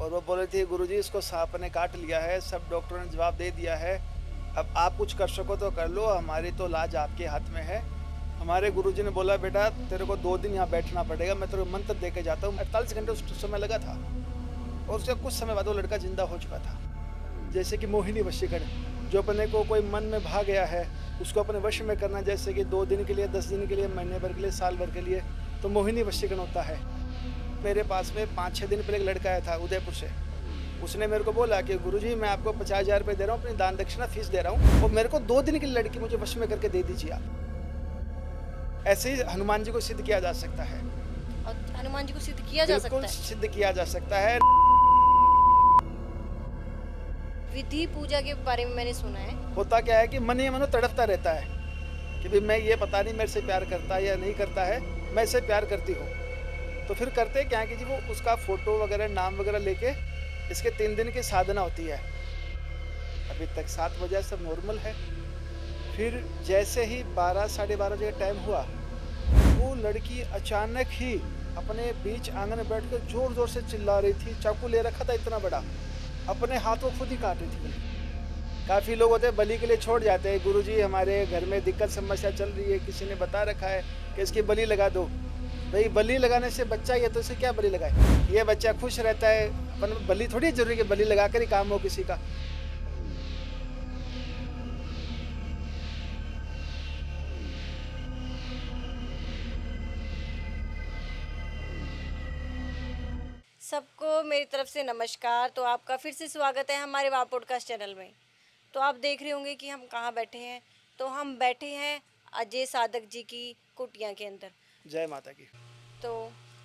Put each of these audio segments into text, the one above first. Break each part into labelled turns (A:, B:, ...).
A: और वो बोल रही थी गुरुजी इसको सांप ने काट लिया है, सब डॉक्टरों ने जवाब दे दिया है, अब आप कुछ कर सको तो कर लो, हमारी तो लाज आपके हाथ में है। हमारे गुरुजी ने बोला बेटा तेरे को 2 दिन यहाँ बैठना पड़ेगा, मैं तेरे को मंत्र दे के जाता हूँ। 48 घंटे उस समय लगा था और उसके कुछ समय बाद वो लड़का जिंदा हो चुका था। जैसे कि मोहिनी वशीकरण, जो अपने को कोई मन में भा गया है उसको अपने वश में करना, जैसे कि 2 दिन के लिए, 10 दिन के लिए, महीने भर के लिए, साल भर के लिए, तो मोहिनी वशीकरण होता है। मेरे पास में 5-6 दिन पहले एक लड़का आया था उदयपुर से। उसने मेरे को बोला कि गुरुजी मैं आपको 50,000 रुपये दे रहा हूँ, अपनी दान दक्षिणा फीस दे रहा हूँ, और मेरे को 2 दिन की लड़की मुझे वश में करके दे दीजिए आप। ऐसे ही हनुमान जी को सिद्ध किया जा सकता है।
B: और हनुमान जी को सिद्ध किया जा सकता
A: बिल्कुल
B: है।
A: सिद्ध किया जा सकता है।
B: विधि पूजा के बारे में मैंने सुना है।
A: होता क्या है कि मन ही मनो तड़पता रहता है कि भाई मैं ये पता नहीं मेरे से प्यार करता है या नहीं करता है, मैं इससे प्यार करती हूँ। तो फिर करते क्या है कि जी वो उसका फोटो वगैरह नाम वगैरह लेके इसके 3 दिन की साधना होती है। अभी तक 7 बजे सब नॉर्मल है। फिर जैसे ही 12 साढ़े 12 बजे टाइम हुआ, वो लड़की अचानक ही अपने बीच आंगन में बैठ कर जोर जोर से चिल्ला रही थी। चाकू ले रखा था इतना बड़ा, अपने हाथों खुद ही काट रही थी। काफ़ी लोग होते हैं बलि के लिए छोड़ जाते हैं, गुरुजी हमारे घर में दिक्कत समस्या चल रही है, किसी ने बता रखा है कि इसकी बलि लगा दो। भाई बलि लगाने से बच्चा ये तो इसे क्या बलि लगाए, ये बच्चा खुश रहता है, अपन बलि थोड़ी जरूरी है बलि लगा कर ही काम हो किसी का।
B: सबको मेरी तरफ से नमस्कार। तो आपका फिर से स्वागत है हमारे वाह पॉडकास्ट चैनल में। तो आप देख रहे होंगे कि हम कहाँ बैठे हैं। तो हम बैठे हैं अजय साधक जी की कुटिया के अंदर।
A: जय माता की।
B: तो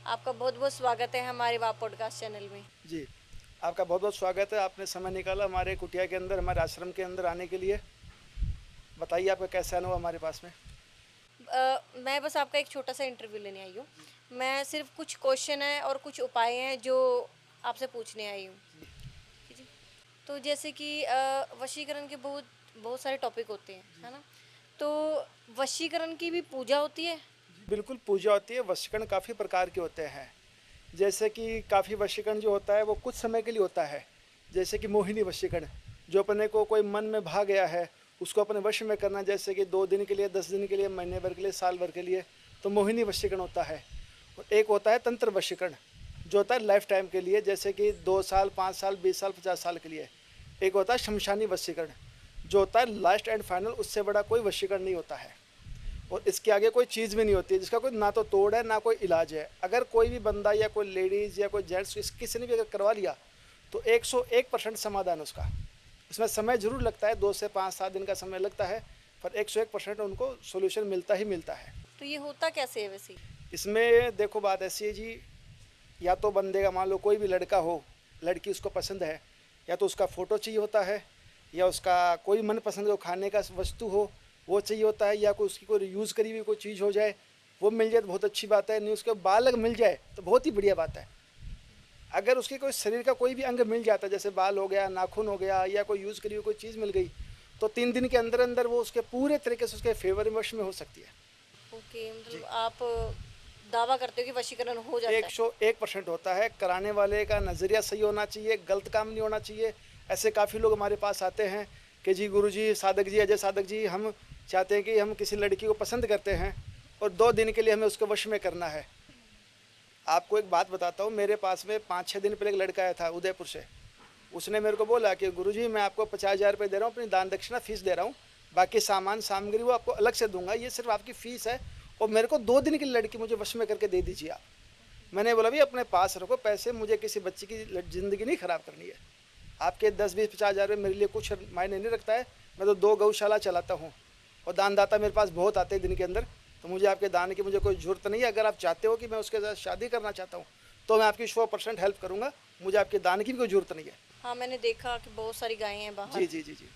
B: आपका बहुत बहुत स्वागत है हमारे वाह पॉडकास्ट चैनल में।
A: जी आपका बहुत बहुत स्वागत है, आपने समय निकाला हमारे कुटिया के अंदर, हमारे आश्रम के अंदर आने के लिए। बताइए आपका कैसा अनुभव हमारे पास में।
B: मैं बस आपका एक छोटा सा इंटरव्यू लेने आई हूँ। मैं सिर्फ कुछ क्वेश्चन है और कुछ उपाय हैं जो आपसे पूछने आई हूँ। ठीक है जी। तो जैसे कि वशीकरण के बहुत बहुत सारे टॉपिक होते हैं, है ना। तो वशीकरण की भी पूजा होती है।
A: बिल्कुल पूजा होती है। वशीकरण काफ़ी प्रकार के होते हैं। जैसे कि काफ़ी वशीकरण जो होता है वो कुछ समय के लिए होता है। जैसे कि मोहिनी वशीकरण, जो अपने को कोई मन में भा गया है उसको अपने वश में करना, जैसे कि 2 दिन के लिए, 10 दिन के लिए, महीने भर के लिए, साल भर के लिए, तो मोहिनी वशीकरण होता है। और एक होता है तंत्र वशीकरण, जो होता है लाइफ टाइम के लिए, जैसे कि 2 साल, 5 साल, 20 साल, 50 साल के लिए। एक होता है शमशानी वशीकरण, जो होता है लास्ट एंड फाइनल, उससे बड़ा कोई वशीकरण नहीं होता है और इसके आगे कोई चीज़ भी नहीं होती है, जिसका कोई ना तो तोड़ है ना कोई इलाज है। अगर कोई भी बंदा या कोई लेडीज़ या कोई जेंट्स किसी ने भी अगर करवा लिया तो 101% समाधान उसका। इसमें समय जरूर लगता है, 2 से 5-7 दिन का समय लगता है, पर 101% उनको सोल्यूशन मिलता ही मिलता है।
B: तो ये होता कैसे है वैसे?
A: इसमें देखो बात ऐसी है जी, या तो बंदे का मान लो कोई भी लड़का हो, लड़की उसको पसंद है, या तो उसका फ़ोटो चाहिए होता है, या उसका कोई मनपसंद को खाने का वस्तु हो वो चाहिए होता है, या कोई उसकी कोई यूज़ करी हुई कोई चीज़ हो जाए वो मिल जाए तो बहुत अच्छी बात है। नहीं उसके बाल अगर मिल जाए तो बहुत ही बढ़िया बात है। अगर उसके कोई शरीर का कोई भी अंग मिल जाता है, जैसे बाल हो गया, नाखून हो गया, या कोई यूज़ करी हुई कोई चीज़ मिल गई, तो 3 दिन के अंदर अंदर वो उसके पूरे तरीके से उसके फेवर वश में हो सकती है।
B: ओके, मतलब आप दावा करते हो कि वशीकरण हो जाता है?
A: 101% होता है। कराने वाले का नज़रिया सही होना चाहिए, गलत काम नहीं होना चाहिए। ऐसे काफ़ी लोग हमारे पास आते हैं कि जी गुरुजी, साधक जी, अजय साधक जी, हम चाहते हैं कि हम किसी लड़की को पसंद करते हैं और 2 दिन के लिए हमें उसके वश में करना है। आपको एक बात बताता हूँ, मेरे पास में 5-6 दिन पहले एक लड़का आया था उदयपुर से। उसने मेरे को बोला कि गुरुजी मैं आपको 50,000 रुपये दे रहा हूँ, अपनी दान दक्षिणा फीस दे रहा हूँ, बाकी सामान सामग्री वो आपको अलग से दूंगा, ये सिर्फ आपकी फ़ीस है, और मेरे को 2 दिन की लड़की मुझे वश में करके दे दीजिए आप। मैंने बोला भाई अपने पास रखो पैसे, मुझे किसी बच्ची की ज़िंदगी नहीं ख़राब करनी है। आपके 10-20-50,000 रुपये मेरे लिए कुछ मायने नहीं रखता है। मैं तो 2 गौशाला चलाता हूँ और दानदाता मेरे पास बहुत आते हैं दिन के अंदर, तो मुझे आपके दान की मुझे कोई ज़रूरत नहीं है। अगर आप चाहते हो कि मैं उसके साथ शादी करना चाहता हूँ तो मैं आपकी 100% हेल्प करूँगा, मुझे आपके दान की भी कोई ज़रूरत नहीं है।
B: हाँ, मैंने देखा कि बहुत सारी गायें हैं बाहर।
A: जी जी जी जी।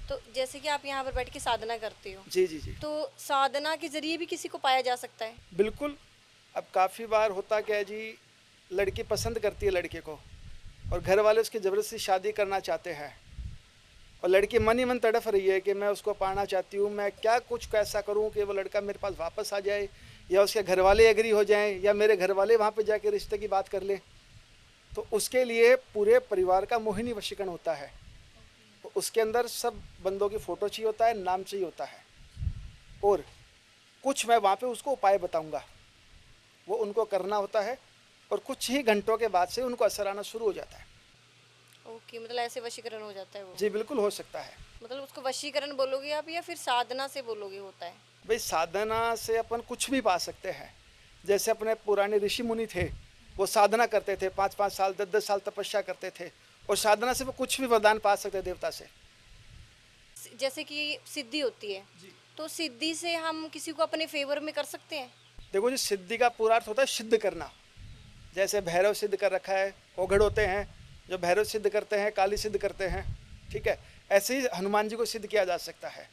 B: तो जैसे कि आप यहाँ पर बैठ के साधना करते हो,
A: जी जी जी।
B: तो साधना के जरिए भी किसी को पाया जा सकता है?
A: बिल्कुल। अब काफ़ी बार होता क्या है जी, लड़की पसंद करती है लड़के को और घर वाले उसकी ज़बरदस्ती शादी करना चाहते हैं, और लड़की मन ही मन तड़फ रही है कि मैं उसको पाना चाहती हूँ, मैं क्या कुछ कैसा करूँ कि वो लड़का मेरे पास वापस आ जाए, या उसके घर वाले एग्री हो जाएं, या मेरे घर वाले वहाँ पे जाके रिश्ते की बात कर लें। तो उसके लिए पूरे परिवार का मोहिनी वशीकरण होता है। तो उसके अंदर सब बंदों की फ़ोटो चाहिए होता है, नाम चाहिए होता है, और कुछ मैं वहाँ पे उसको उपाय बताऊँगा, वो उनको करना होता है, और कुछ ही घंटों के बाद से उनको असर आना शुरू हो जाता है।
B: ओके, मतलब ऐसे वशीकरण हो जाता है वो।
A: जी बिल्कुल हो सकता है।
B: मतलब उसको वशीकरण बोलोगे आप या फिर साधना से बोलोगे होता है?
A: भाई साधना से अपन कुछ भी पा सकते हैं। जैसे अपने पुराने ऋषि मुनि थे, वो साधना करते थे, 5-5 साल 10-10 साल तपस्या करते थे, और साधना से वो कुछ भी वरदान पा सकते हैं देवता से।
B: जैसे कि सिद्धि होती है, तो सिद्धि से हम किसी को अपने फेवर में कर सकते हैं?
A: देखो जी, सिद्धि का पूरा अर्थ होता है सिद्ध करना। जैसे भैरव सिद्ध कर रखा है, ओघड़ होते हैं जो भैरव सिद्ध करते हैं, काली सिद्ध करते हैं, ठीक है। ऐसे ही हनुमान जी को सिद्ध किया जा सकता है,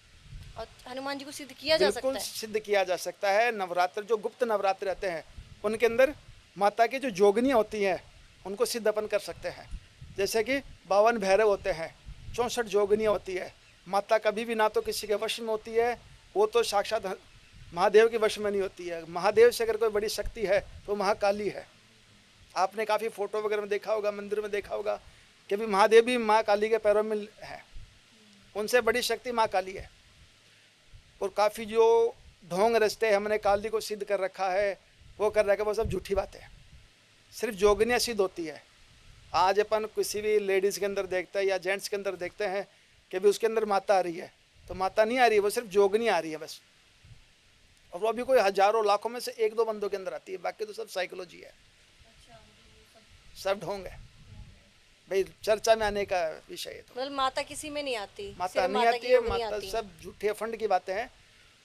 B: और हनुमान जी को सिद्ध किया जा
A: बिल्कुल
B: सकता है?
A: सिद्ध किया जा सकता है। नवरात्र जो गुप्त नवरात्र रहते हैं, उनके अंदर माता की जो जोगनियाँ होती हैं, उनको सिद्ध अपन कर सकते हैं। जैसे कि 52 भैरव होते हैं, 64 जोगनियाँ होती है। माता कभी भी ना तो किसी के वश में होती है, वो तो साक्षात महादेव के वश में नहीं होती है। महादेव से अगर कोई बड़ी शक्ति है तो महाकाली है। आपने काफ़ी फोटो वगैरह में देखा होगा, मंदिर में देखा होगा कि भी महादेव भी माँ काली के पैरों में है, उनसे बड़ी शक्ति माँ काली है। और काफ़ी जो ढोंग रचते हमने काली को सिद्ध कर रखा है, वो कर रखा है, वो सब झूठी बातें हैं। सिर्फ जोगनियाँ सिद्ध होती है। आज अपन किसी भी लेडीज़ के अंदर देखते हैं या जेंट्स के अंदर देखते हैं कि भी उसके अंदर माता आ रही है, तो माता नहीं आ रही है, वो सिर्फ जोगनी आ रही है बस। और वो भी कोई हजारों लाखों में से 1-2 बंदों के अंदर आती है, बाकी तो सब साइकोलॉजी है, सब ढोंग है। भाई चर्चा में आने का विषय है। तो
B: मतलब माता किसी में नहीं आती,
A: माता
B: सिर्फ
A: नहीं
B: माता
A: आती
B: की
A: है,
B: योगिनी
A: माता
B: आती है।
A: सब झूठे फंड की बातें हैं।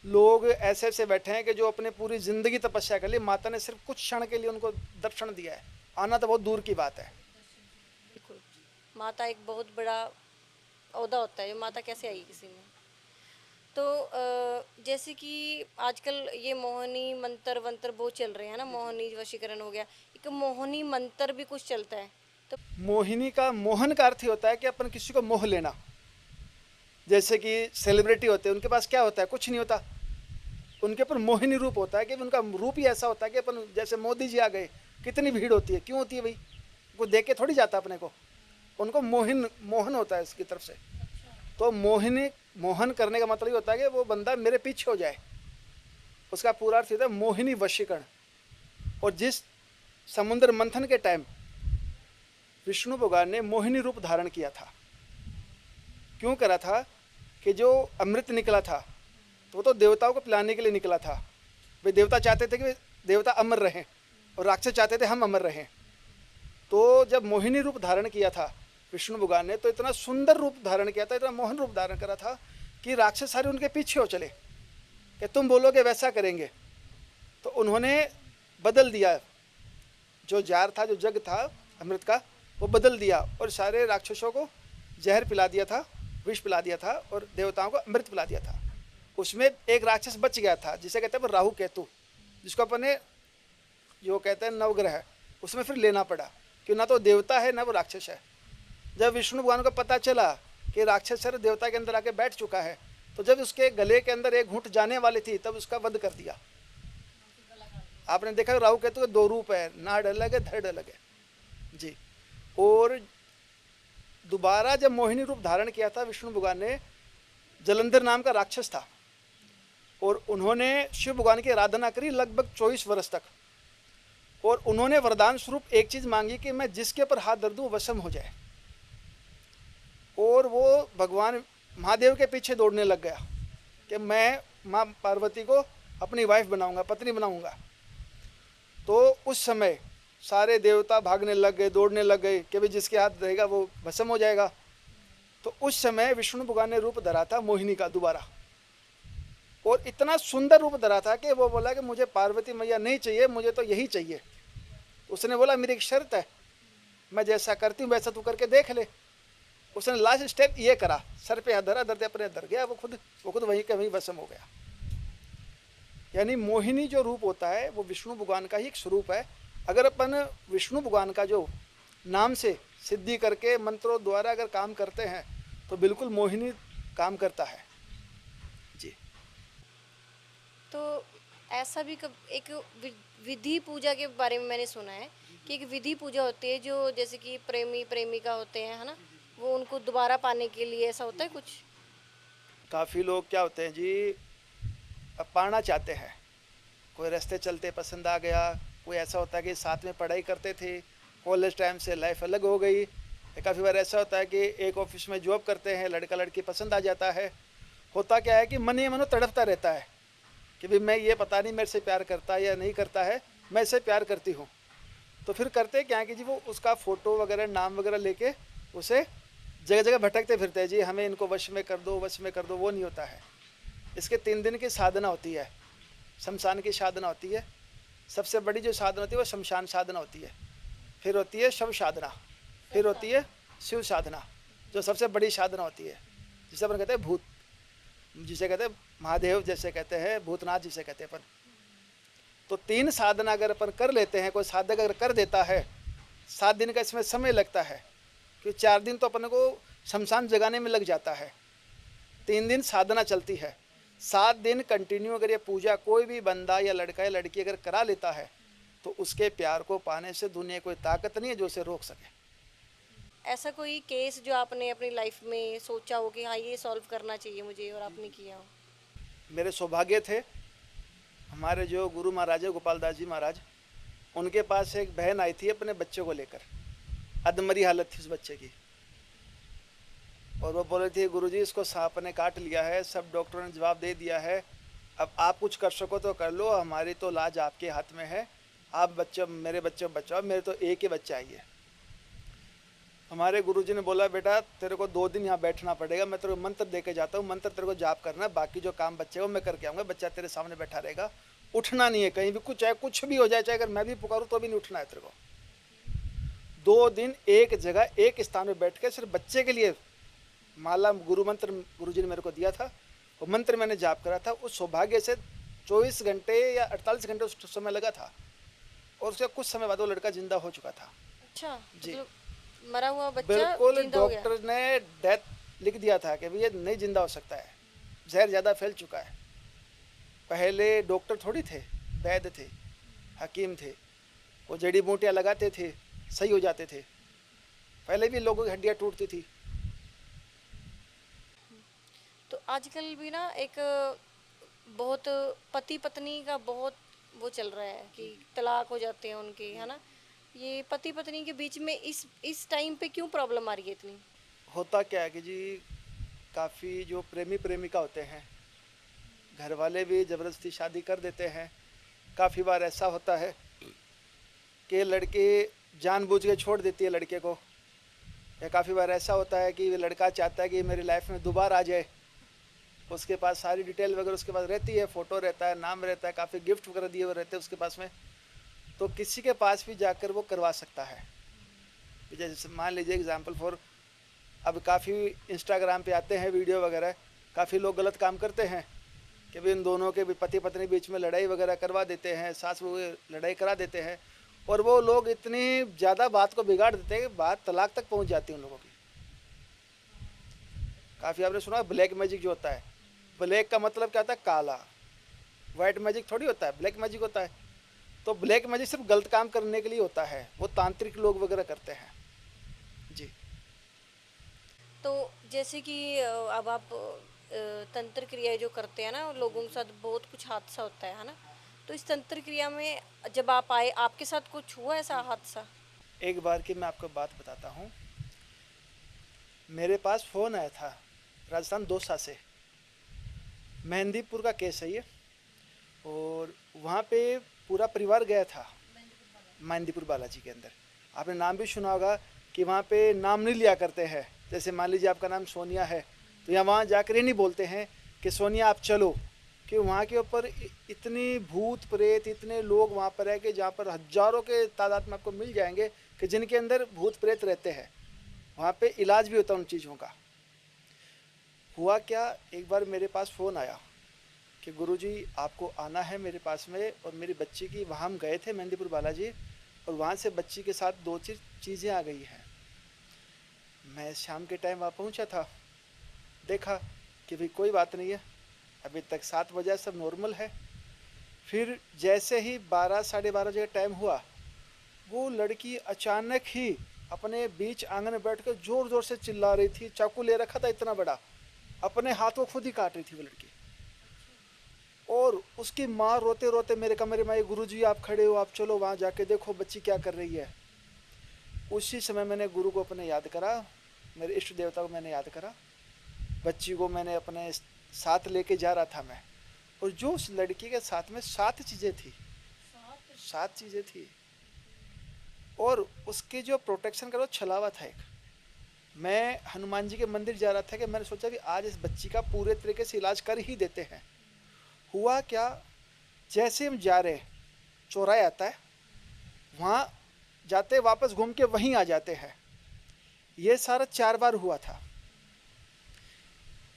A: लोग ऐसे ऐसे बैठे हैं कि जो अपने पूरी जिंदगी तपस्या कर ली, माता ने सिर्फ कुछ क्षण के लिए उनको दर्शन दिया है, आना तो बहुत दूर की बात है।
B: बिल्कुल, माता एक बहुत बड़ा ओहदा होता है, जो माता कैसे आएगी किसी में। तो जैसे कि आजकल ये मोहिनी मंत्र वंत्र बहुत चल रहे हैं ना, मोहिनी वशीकरण हो गया, एक मोहिनी मंत्र भी कुछ चलता है, तो
A: मोहिनी का मोहन का अर्थ ही होता है कि अपन किसी को मोह लेना। जैसे कि सेलिब्रिटी होते हैं, उनके पास क्या होता है, कुछ नहीं होता, उनके ऊपर मोहिनी रूप होता है कि उनका रूप ही ऐसा होता है कि अपन जैसे मोदी जी आ गए, कितनी भीड़ होती है, क्यों होती है भाई, वो देख के थोड़ी जाता अपने को, उनको मोहन होता है इसकी तरफ से। तो मोहिनी मोहन करने का मतलब ये होता है कि वो बंदा मेरे पीछे हो जाए, उसका पूरा अर्थ होता है मोहिनी वशीकरण। और जिस समुद्र मंथन के टाइम विष्णु भगवान ने मोहिनी रूप धारण किया था, क्यों करा था कि जो अमृत निकला था तो वो तो देवताओं को पिलाने के लिए निकला था। वे देवता चाहते थे कि देवता अमर रहें, और राक्षस चाहते थे हम अमर रहें। तो जब मोहिनी रूप धारण किया था विष्णु भगवान ने, तो इतना सुंदर रूप धारण किया था, इतना मोहन रूप धारण करा था कि राक्षस सारे उनके पीछे हो चले कि तुम बोलोगे वैसा करेंगे। तो उन्होंने बदल दिया, जो जार था, जो जग था अमृत का, वो बदल दिया, और सारे राक्षसों को जहर पिला दिया था, विष पिला दिया था, और देवताओं को अमृत पिला दिया था। उसमें एक राक्षस बच गया था, जिसे कहते हैं राहु केतु, जिसको अपने जो कहते हैं नवग्रह, उसमें फिर लेना पड़ा, कि ना तो देवता है ना वो राक्षस है। जब विष्णु भगवान को पता चला कि राक्षस सर देवता के अंदर आके बैठ चुका है, तो जब उसके गले के अंदर एक घूंट जाने वाली थी, तब उसका वध कर दिया। आपने देखा राहु केतु के 2 रूप है, नाड़ अलग है, धड़ अलग है जी। और दोबारा जब मोहिनी रूप धारण किया था विष्णु भगवान ने, जलंधर नाम का राक्षस था, और उन्होंने शिव भगवान की आराधना करी लगभग 24 वर्ष तक, और उन्होंने वरदान स्वरूप एक चीज़ मांगी कि मैं जिसके ऊपर हाथ धर दूँ वशम हो जाए। और वो भगवान महादेव के पीछे दौड़ने लग गया कि मैं माँ पार्वती को अपनी वाइफ बनाऊंगा, पत्नी बनाऊंगा। तो उस समय सारे देवता भागने लग गए, दौड़ने लग गए कि भाई जिसके हाथ रहेगा वो भस्म हो जाएगा। तो उस समय विष्णु भगवान ने रूप धरा था मोहिनी का दोबारा, और इतना सुंदर रूप धरा था कि वो बोला कि मुझे पार्वती मैया नहीं चाहिए, मुझे तो यही चाहिए। उसने बोला मेरी एक शर्त है, मैं जैसा करती हूँ वैसा तू करके देख ले। उसने लास्ट स्टेप ये करा, सर पे हाथ धरा, धरते अपने धर गया, वो खुद वहीं के वहीं वशम हो गया। यानी मोहिनी जो रूप होता है वो विष्णु भगवान का ही एक स्वरूप है। अगर अपन विष्णु भगवान का जो नाम से सिद्धि करके मंत्रों द्वारा अगर काम करते हैं तो बिल्कुल मोहिनी काम करता है जी।
B: तो ऐसा भी एक विधि पूजा के बारे में मैंने सुना है कि एक विधि पूजा होती है जो जैसे कि प्रेमी प्रेमिका होते हैं, है ना, वो उनको दोबारा पाने के लिए ऐसा होता है कुछ?
A: काफ़ी लोग क्या होते हैं जी, अब पाना चाहते हैं, कोई रास्ते चलते पसंद आ गया, कोई ऐसा होता है कि साथ में पढ़ाई करते थे, कॉलेज टाइम से लाइफ अलग हो गई। काफ़ी बार ऐसा होता है कि एक ऑफिस में जॉब करते हैं, लड़का लड़की पसंद आ जाता है। होता क्या है कि मन ही मन तड़पता रहता है कि भाई मैं, ये पता नहीं मेरे से प्यार करता है या नहीं करता है, मैं इससे प्यार करती हूँ। तो फिर करते क्या है कि जी वो उसका फ़ोटो वगैरह नाम वगैरह लेके उसे जगह जगह भटकते फिरते हैं, जी हमें इनको वश में कर दो, वश में कर दो। वो नहीं होता है। इसके 3 दिन की साधना होती है, शमशान की साधना होती है। सबसे बड़ी जो साधना होती है वो शमशान साधना होती है। फिर होती है शव साधना, फिर होती है शिव साधना, जो सबसे बड़ी साधना होती है, जिसे अपन कहते हैं भूत, जिसे कहते हैं महादेव, जैसे कहते हैं भूतनाथ जिसे कहते हैं अपन। तो 3 साधना अगर अपन कर लेते हैं, कोई साधक अगर कर देता है, 7 दिन का इसमें समय लगता है, क्योंकि 4 दिन तो अपन को शमशान जगाने में लग जाता है, 3 दिन साधना चलती है। 7 दिन कंटिन्यू अगर ये पूजा कोई भी बंदा या लड़का या लड़की अगर करा लेता है, तो उसके प्यार को पाने से दुनिया कोई ताकत नहीं है जो उसे रोक सके।
B: ऐसा कोई केस जो आपने अपनी लाइफ में सोचा हो कि हाँ ये सॉल्व करना चाहिए मुझे और आपने किया हो?
A: मेरे सौभाग्य थे, हमारे जो गुरु महाराज है गोपाल दास जी महाराज, उनके पास एक बहन आई थी अपने बच्चे को लेकर, अधमरी हालत थी उस बच्चे की, और वो बोल रही थी गुरुजी इसको सांप ने काट लिया है, सब डॉक्टरों ने जवाब दे दिया है, अब आप कुछ कर सको तो कर लो, हमारी तो लाज आपके हाथ में है, आप बच्चे मेरे बच्चे को बचाओ, मेरे तो एक ही बच्चा ही है। हमारे गुरुजी ने बोला बेटा तेरे को 2 दिन यहाँ बैठना पड़ेगा, मैं तेरे को मंत्र दे के जाता हूँ, मंत्र तेरे को जाप करना है, बाकी जो काम बच्चे को मैं करके आऊँगा, बच्चा तेरे सामने बैठा रहेगा, उठना नहीं है कहीं भी, कुछ चाहे कुछ भी हो जाए, चाहे अगर मैं भी पुकारूँ तो भी नहीं उठना है तेरे को। 2 दिन एक जगह एक स्थान में बैठ के सिर्फ बच्चे के लिए माला गुरु मंत्र गुरुजी ने मेरे को दिया था, वो मंत्र मैंने जाप करा था। उस सौभाग्य से 24 घंटे या 48 घंटे उस समय लगा था, और उसके कुछ समय बाद वो लड़का जिंदा हो चुका था।
B: अच्छा,
A: जी
B: मतलब मरा हुआ बच्चा
A: बिल्कुल,
B: जिंदा हो गया?
A: डॉक्टर ने डेथ लिख दिया था कि भाई ये नहीं जिंदा हो सकता है, जहर ज़्यादा फैल चुका है। पहले डॉक्टर थोड़ी थे, वैद्य थे, हकीम थे, वो जड़ी बूटियाँ लगाते थे, सही हो जाते थे। पहले भी लोगों की हड्डियाँ टूटती थी।
B: तो आजकल भी ना एक बहुत पति पत्नी का बहुत वो चल रहा है कि तलाक हो जाते हैं उनके, है ना, ये पति पत्नी के बीच में इस टाइम पे क्यों प्रॉब्लम आ रही है इतनी?
A: होता क्या है कि जी काफ़ी जो प्रेमी प्रेमिका होते हैं, घर वाले भी ज़बरदस्ती शादी कर देते हैं। काफ़ी बार ऐसा होता है कि लड़की जानबूझ के छोड़ देती है लड़के को, या काफ़ी बार ऐसा होता है कि लड़का चाहता है कि मेरी लाइफ में दोबारा आ जाए, उसके पास सारी डिटेल वगैरह उसके पास रहती है, फ़ोटो रहता है, नाम रहता है, काफ़ी गिफ्ट वगैरह दिए हुए रहते हैं उसके पास में, तो किसी के पास भी जाकर वो करवा सकता है। जैसे मान लीजिए एग्जाम्पल फॉर, अब काफ़ी इंस्टाग्राम पे आते हैं वीडियो वगैरह, काफ़ी लोग गलत काम करते हैं कि भी इन दोनों के भी पति पत्नी बीच में लड़ाई वगैरह करवा देते हैं, सास बहू लड़ाई करा देते हैं, और वो लोग इतनी ज़्यादा बात को बिगाड़ देते हैं कि बात तलाक तक पहुंच जाती है उन लोगों की। काफ़ी आपने सुना ब्लैक मैजिक जो होता है, ब्लैक का मतलब क्या होता है? काला। वाइट मैजिक थोड़ी होता है, ब्लैक मैजिक होता है। तो ब्लैक मैजिक सिर्फ गलत काम करने के लिए होता है, वो तांत्रिक लोग वगैरह करते हैं। जी
B: तो जैसे कि अब आप तंत्र क्रिया जो करते हैं ना, लोगों के साथ बहुत कुछ हादसा होता है ना, तो इस तंत्र क्रिया में जब आप आए आपके साथ कुछ हुआ ऐसा हादसा?
A: एक बार की मैं आपको बात बताता हूँ। मेरे पास फ़ोन आया था राजस्थान दौसा से, मेहंदीपुर का केस है ये, और वहाँ पे पूरा परिवार गया था मेहंदीपुर बालाजी के अंदर। आपने नाम भी सुना होगा कि वहाँ पे नाम नहीं लिया करते हैं। जैसे मान लीजिए आपका नाम सोनिया है, तो यहाँ वहाँ जाकर ये नहीं बोलते हैं कि सोनिया आप चलो, कि वहाँ के ऊपर इतनी भूत प्रेत, इतने लोग वहाँ पर है कि जहाँ पर हजारों के तादाद में आपको मिल जाएंगे कि जिनके अंदर भूत प्रेत रहते हैं। वहाँ पे इलाज भी होता है उन चीज़ों का। हुआ क्या, एक बार मेरे पास फ़ोन आया कि गुरुजी आपको आना है मेरे पास में, और मेरी बच्ची की, वहाँ हम गए थे मेहंदीपुर बालाजी, और वहाँ से बच्ची के साथ 2 चीज़ें आ गई हैं। मैं शाम के टाइम वहाँ पहुँचा था, देखा कि भाई कोई बात नहीं है, अभी तक 7 बजे सब नॉर्मल है। फिर जैसे ही 12 साढ़े 12 बजे का टाइम हुआ, वो लड़की अचानक ही अपने बीच आंगन में बैठ कर जोर जोर से चिल्ला रही थी, चाकू ले रखा था इतना बड़ा, अपने हाथ को खुद ही काट रही थी वो लड़की। और उसकी माँ रोते रोते मेरे कमरे में आई, गुरुजी आप खड़े हो, आप चलो वहाँ जाके देखो बच्ची क्या कर रही है। उसी समय मैंने गुरु को अपने याद करा, मेरे इष्ट देवता को मैंने याद करा, बच्ची को मैंने अपने साथ लेके जा रहा था मैं, और जो उस लड़की के साथ में 7 चीज़ें थी, 7 चीज़ें थी, और उसके जो प्रोटेक्शन का वो छलावा था एक। मैं हनुमान जी के मंदिर जा रहा था कि मैंने सोचा कि आज इस बच्ची का पूरे तरीके से इलाज कर ही देते हैं। हुआ क्या, जैसे हम जा रहे, चौराहे आता है, वहाँ जाते वापस घूम के वहीं आ जाते हैं। ये सारा 4 बार हुआ था।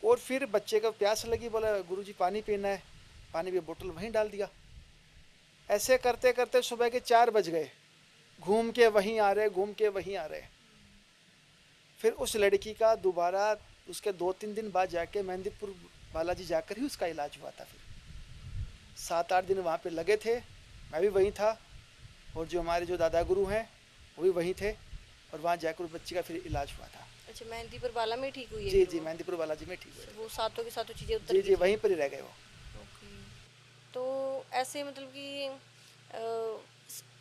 A: और फिर बच्चे को प्यास लगी, बोला गुरुजी पानी पीना है, पानी की बोतल वहीं डाल दिया। ऐसे करते करते सुबह के 4 बज गए, घूम के वहीं आ रहे, घूम के वहीं आ रहे। फिर उस लड़की का दोबारा उसके 2-3 दिन बाद जाके मेहंदीपुर बालाजी जाकर ही उसका इलाज हुआ था। फिर 7-8 दिन वहाँ पे लगे थे, मैं भी वहीं था, और जो हमारे जो दादा गुरु हैं वो भी वहीं थे, और वहाँ जाकर उस बच्ची का फिर इलाज हुआ था।
B: अच्छा, मेहंदीपुर बाला में ठीक हुई है?
A: जी जी, मेहंदीपुर बालाजी में ठीक हुआ।
B: वो सातों की सातों चीज़ें उतर
A: जी
B: गई
A: जी,
B: थी?
A: वहीं पर ही रह गए वो।
B: ओके। तो ऐसे मतलब कि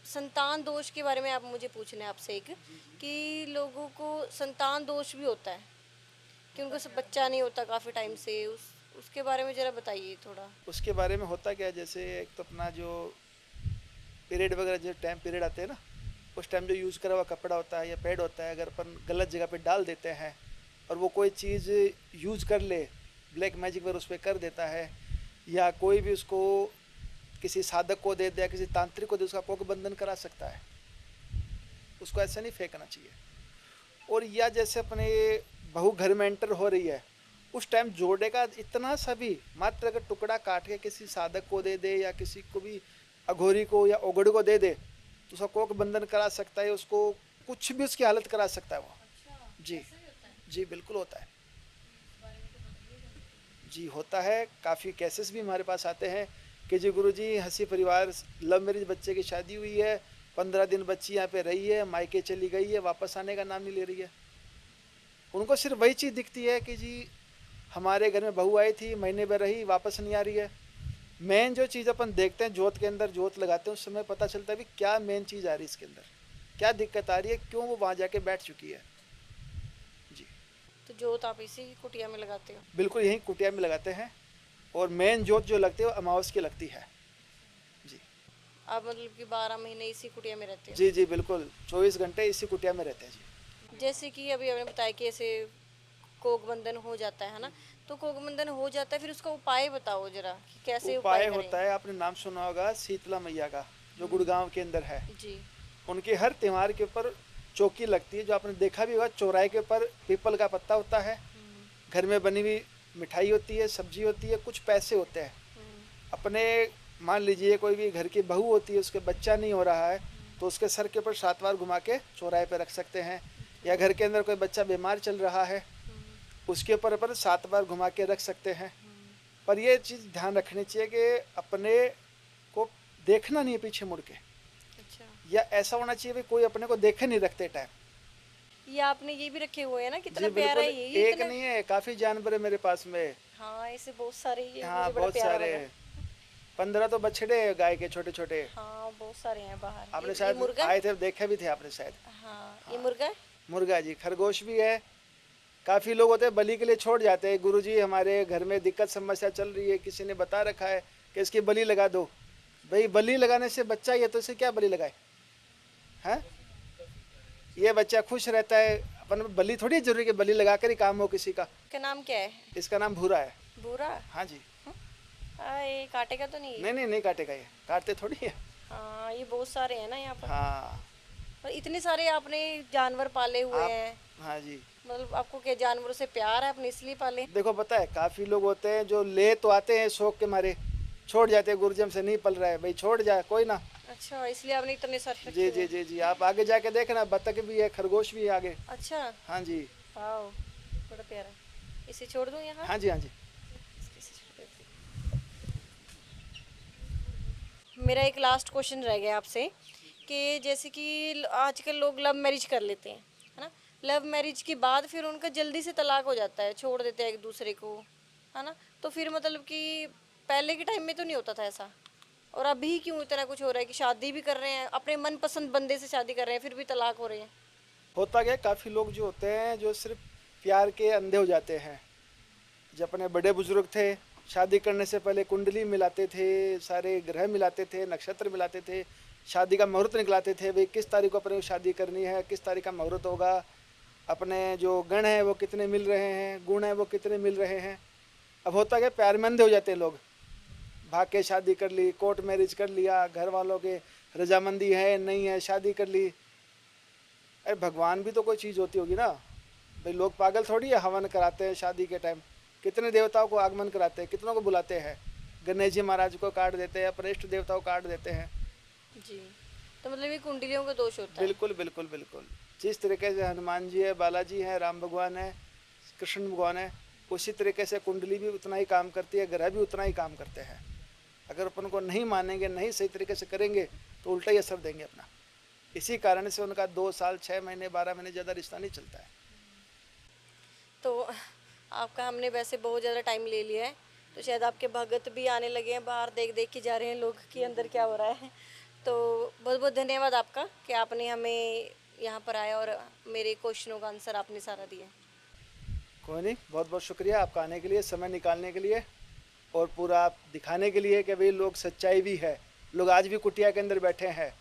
B: संतान दोष के बारे में आप मुझे पूछना है आपसे एक, कि लोगों को संतान दोष भी होता है कि उनको सब बच्चा नहीं होता काफ़ी टाइम से, उसके बारे में ज़रा बताइए थोड़ा।
A: उसके बारे में होता क्या है, जैसे एक तो अपना जो पीरियड वगैरह जो टाइम पीरियड आते हैं ना, उस टाइम जो यूज़ करा हुआ कपड़ा होता है या पैड होता है, अगर अपन गलत जगह पे डाल देते हैं और वो कोई चीज़ यूज़ कर ले, ब्लैक मैजिक वगैरह उस पर कर देता है, या कोई भी उसको किसी साधक को दे दिया, किसी तांत्रिक को दे, उसका कोक बंधन करा सकता है। उसको ऐसे नहीं फेंकना चाहिए। और या जैसे अपने बहू घर में एंटर हो रही है, उस टाइम जोड़े का इतना सा भी मात्र अगर टुकड़ा काट के किसी साधक को दे दे, या किसी को भी अघोरी को या ओगड़ को दे दे, तो उसका कोक बंधन करा सकता है, उसको कुछ भी उसकी हालत करा सकता है वो। जी जी, बिल्कुल होता है जी, होता है। काफ़ी केसेस भी हमारे पास आते हैं कि जी गुरुजी हंसी परिवार लव मैरिज बच्चे की शादी हुई है, 15 दिन बच्ची यहाँ पे रही है, मायके चली गई है, वापस आने का नाम नहीं ले रही है। उनको सिर्फ वही चीज़ दिखती है कि जी हमारे घर में बहू आई थी, महीने भर रही, वापस नहीं आ रही है। मेन जो चीज़ अपन देखते हैं, जोत के अंदर जोत लगाते हैं, उस समय पता चलता है भी क्या मेन चीज़ आ रही है इसके अंदर, क्या दिक्कत आ रही है, क्यों वो वहाँ जाके बैठ चुकी है। जी,
B: तो जोत आप इसी कुटिया में लगाते हो?
A: बिल्कुल यहीं कुटिया में लगाते हैं, और मेन जोत जो लगती है वो अमावस की लगती है। जी,
B: आप मतलब कि 12 महीने इसी कुटिया में रहते हो?
A: जी जी, बिल्कुल 24 घंटे इसी कुटिया में रहते हैं। जी,
B: जैसे कि अभी आपने बताया कि ऐसे कोक बंधन हो जाता है ना, तो कोक बंधन हो जाता है, फिर उसका उपाय बताओ जरा कि कैसे
A: उपाय
B: उपाय
A: होता है, आपने नाम सुना होगा शीतला मैया का, जो गुड़गांव के अंदर है।
B: करें? जी।
A: उनके हर त्यौहार के ऊपर चौकी लगती है, जो आपने देखा भी होगा, चौराहे के ऊपर पीपल का पत्ता होता है, घर में बनी हुई मिठाई होती है, सब्जी होती है, कुछ पैसे होते हैं। अपने मान लीजिए कोई भी घर की बहू होती है, उसके बच्चा नहीं हो रहा है, तो उसके सर के ऊपर 7 बार घुमा के चौराहे पे रख सकते हैं। या घर के अंदर कोई बच्चा बीमार चल रहा है, उसके ऊपर अपन 7 बार घुमा के रख सकते हैं। पर ये चीज़ ध्यान रखनी चाहिए कि अपने को देखना नहीं है पीछे मुड़ के,
B: अच्छा,
A: या ऐसा होना चाहिए भी कोई अपने को देखे नहीं रखते टाइम।
B: ये आपने ये भी रखे हुए हैं ना, कितना
A: जी
B: प्यारा
A: बिल्कुल,
B: है ये
A: एक
B: इतना।
A: नहीं है, काफ़ी जानवर है मेरे पास में।
B: हाँ, ऐसे बहुत सारे, ये
A: हाँ,
B: मुझे बड़ा
A: बहुत
B: प्यारा
A: सारे
B: लगा।
A: हैं। 15 तो बछड़े हैं गाय के, छोटे छोटे।
B: हाँ, बहुत सारे हैं बाहर।
A: आपने
B: ये
A: शायद
B: मुर्गा?
A: आए थे, देखे भी थे आपने शायद।
B: हाँ, ये मुर्गा है?
A: मुर्गा जी, खरगोश भी है। काफ़ी लोग होते हैं बलि के लिए छोड़ जाते हैं, गुरुजी हमारे घर में दिक्कत समस्या चल रही है, किसी ने बता रखा है कि इसकी बलि लगा दो। भाई बलि लगाने से बच्चा ही है तो इसे क्या बलि लगाए हैं? ये बच्चा खुश रहता है, अपन बलि थोड़ी जरूरी है कि बलि लगाकर ही काम हो किसी का।
B: इसका नाम क्या है?
A: इसका नाम भूरा है।
B: भूरा?
A: हाँ जी।
B: ये काटेगा तो नहीं?
A: नहीं नहीं, नहीं काटेगा, ये काटते थोड़ी है।
B: हाँ, ये बहुत सारे हैं ना यहाँ पर।
A: हाँ।
B: और इतने सारे आपने जानवर पाले हुए
A: आप,
B: हैं,
A: हाँ जी,
B: मतलब आपको क्या जानवरों से प्यार है, आपने इसलिए पाले?
A: देखो पता है काफ़ी लोग होते हैं जो ले तो आते हैं शौक के मारे, छोड़ जाते हैं, गुरुजी हमसे नहीं पल रहा है, भाई छोड़ जा कोई ना।
B: अच्छा, इसलिए आपने इतने सारे रखे
A: जी
B: हुए
A: जी
B: हैं।
A: जी जी, आप आगे जाके देखना, बतख भी है, खरगोश भी है आगे।
B: अच्छा,
A: हाँ जी,
B: वाह, बड़ा प्यारा। इसे छोड़ दूँ यहाँ?
A: हाँ जी, हाँ जी।
B: इसे छोड़ देती हूँ। मेरा एक लास्ट क्वेश्चन रह गया आपसे कि जैसे कि आजकल लोग लव मैरिज कर लेते हैं, है ना। लव मैरिज के बाद फिर उनका जल्दी से तलाक हो जाता है, छोड़ देते हैं एक दूसरे को, है ना। तो फिर मतलब कि पहले के टाइम में तो नहीं होता था ऐसा, और अभी क्यों इतना कुछ हो रहा है कि शादी भी कर रहे हैं, अपने मनपसंद बंदे से शादी कर रहे हैं, फिर भी तलाक हो रहे हैं।
A: होता क्या है, काफ़ी लोग जो होते हैं जो सिर्फ प्यार के अंधे हो जाते हैं। जो अपने बड़े बुजुर्ग थे, शादी करने से पहले कुंडली मिलाते थे, सारे ग्रह मिलाते थे, नक्षत्र मिलाते थे, शादी का मुहूर्त निकलाते थे, भाई किस तारीख को अपने को शादी करनी है, किस तारीख का मुहूर्त होगा, अपने जो गण हैं वो कितने मिल रहे हैं, गुण हैं वो कितने मिल रहे हैं। अब होता क्या, प्यार में अंधे हो जाते हैं लोग, भाग के शादी कर ली, कोर्ट मैरिज कर लिया, घर वालों के रजामंदी है नहीं है, शादी कर ली। अरे भगवान भी तो कोई चीज़ होती होगी ना भाई, लोग पागल थोड़ी है। हवन कराते हैं शादी के टाइम, कितने देवताओं को आगमन कराते हैं, कितनों को बुलाते हैं, गणेश जी महाराज को काट देते हैं, अपने इष्ट देवताओं को काट देते हैं।
B: जी, तो मतलब ये कुंडलियों का दोष होता है।
A: बिल्कुल बिल्कुल बिल्कुल। जिस तरीके से हनुमान जी है, बालाजी है, राम भगवान है, कृष्ण भगवान है, उसी तरीके से कुंडली भी उतना ही काम करती है, ग्रह भी उतना ही काम करते हैं। अगर अपन को नहीं मानेंगे, नहीं सही तरीके से करेंगे तो उल्टा ही असर देंगे अपना। इसी कारण से उनका 2 साल 6 महीने 12 महीने ज़्यादा रिश्ता नहीं चलता है।
B: तो आपका हमने वैसे बहुत ज़्यादा टाइम ले लिया है, तो शायद आपके भगत भी आने लगे हैं, बाहर देख देख के जा रहे हैं लोग कि अंदर क्या हो रहा है। तो बहुत बहुत धन्यवाद आपका कि आपने हमें यहाँ पर आया और मेरे क्वेश्चनों का आंसर आपने सारा दिया।
A: कोई नहीं, बहुत बहुत शुक्रिया आपका आने के लिए, समय निकालने के लिए, और पूरा आप दिखाने के लिए कि भाई लोग सच्चाई भी है। लोग आज भी कुटिया के अंदर बैठे हैं,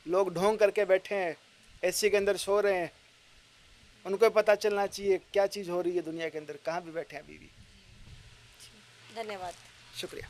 A: लोग ढोंग करके बैठे हैं, एसी के अंदर सो रहे हैं। उनको पता चलना चाहिए क्या चीज़ हो रही है दुनिया के अंदर, कहाँ भी बैठे हैं अभी भी।
B: धन्यवाद।
A: शुक्रिया।